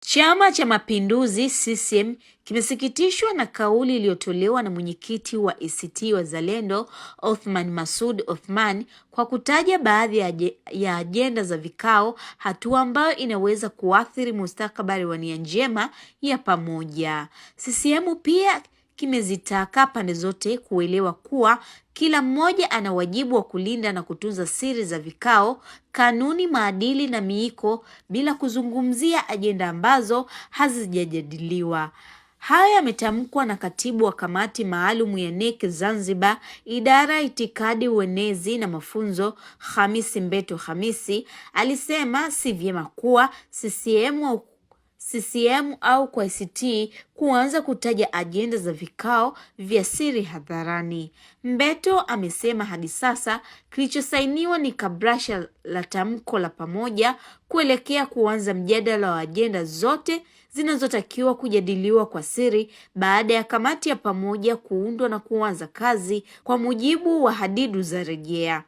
Chama cha Mapinduzi CCM kimesikitishwa na kauli iliyotolewa na mwenyekiti wa ACT Wazalendo Othman Masoud Othman kwa kutaja baadhi ya ajenda za vikao, hatua ambayo inaweza kuathiri mustakabali wa nia njema ya pamoja. CCM pia kimezitaka pande zote kuelewa kuwa kila mmoja ana wajibu wa kulinda na kutunza siri za vikao, kanuni, maadili na miiko, bila kuzungumzia ajenda ambazo hazijajadiliwa. Haya yametamkwa na katibu wa kamati maalum ya NEC Zanzibar, idara ya itikadi, uenezi na mafunzo, Khamisi Mbeto Khamisi. Alisema si vyema kuwa CCM au kwa ACT kuanza kutaja ajenda za vikao vya siri hadharani. Mbeto amesema hadi sasa kilichosainiwa ni kabrasha la tamko la pamoja kuelekea kuanza mjadala wa ajenda zote zinazotakiwa kujadiliwa kwa siri baada ya kamati ya pamoja kuundwa na kuanza kazi kwa mujibu wa hadidu za rejea.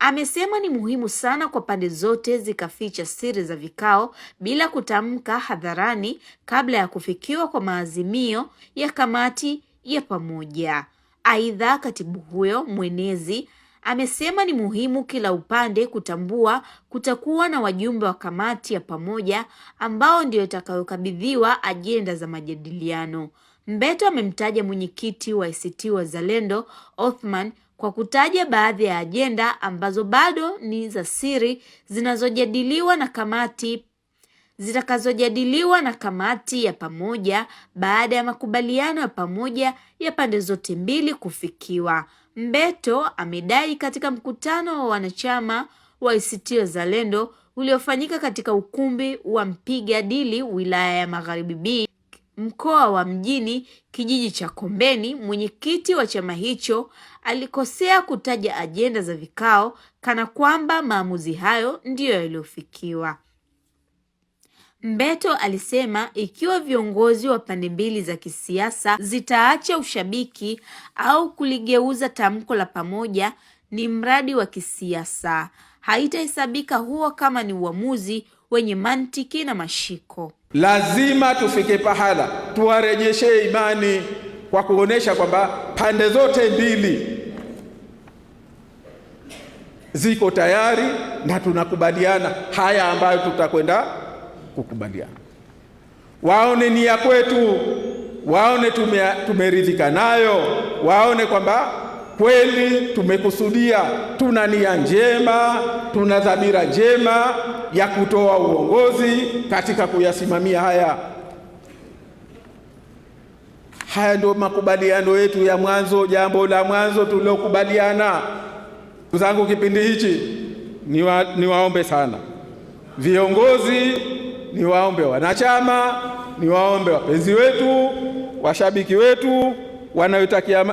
Amesema ni muhimu sana kwa pande zote zikaficha siri za vikao bila kutamka hadharani kabla ya kufikiwa kwa maazimio ya kamati ya pamoja. Aidha, katibu huyo mwenezi amesema ni muhimu kila upande kutambua kutakuwa na wajumbe wa kamati ya pamoja ambao ndio itakayokabidhiwa ajenda za majadiliano. Mbeto amemtaja mwenyekiti wa ACT Wazalendo Othman kwa kutaja baadhi ya ajenda ambazo bado ni za siri zitakazojadiliwa na kamati ya pamoja baada ya makubaliano ya pamoja ya pande zote mbili kufikiwa. Mbeto amedai katika mkutano wa wanachama wa ACT Wazalendo uliofanyika katika ukumbi wa Mpiga Dili, wilaya ya Magharibi B, mkoa wa Mjini, kijiji cha Kombeni, mwenyekiti wa chama hicho alikosea kutaja ajenda za vikao kana kwamba maamuzi hayo ndiyo yaliyofikiwa. Mbeto alisema ikiwa viongozi wa pande mbili za kisiasa zitaacha ushabiki au kuligeuza tamko la pamoja ni mradi wa kisiasa, haitahesabika huo kama ni uamuzi wenye mantiki na mashiko. Lazima tufike pahala tuwarejeshe imani kwa kuonesha kwamba pande zote mbili ziko tayari na tunakubaliana haya ambayo tutakwenda kukubaliana. Waone nia kwetu, waone tumeridhika nayo, waone kwamba kweli tumekusudia, tuna nia njema, tuna dhamira njema ya kutoa uongozi katika kuyasimamia haya. Haya ndio makubaliano yetu ya mwanzo, jambo la mwanzo tulilokubaliana. Ndugu zangu, kipindi hichi niwaombe sana viongozi, niwaombe wanachama, niwaombe wapenzi wetu, washabiki wetu wanaotakia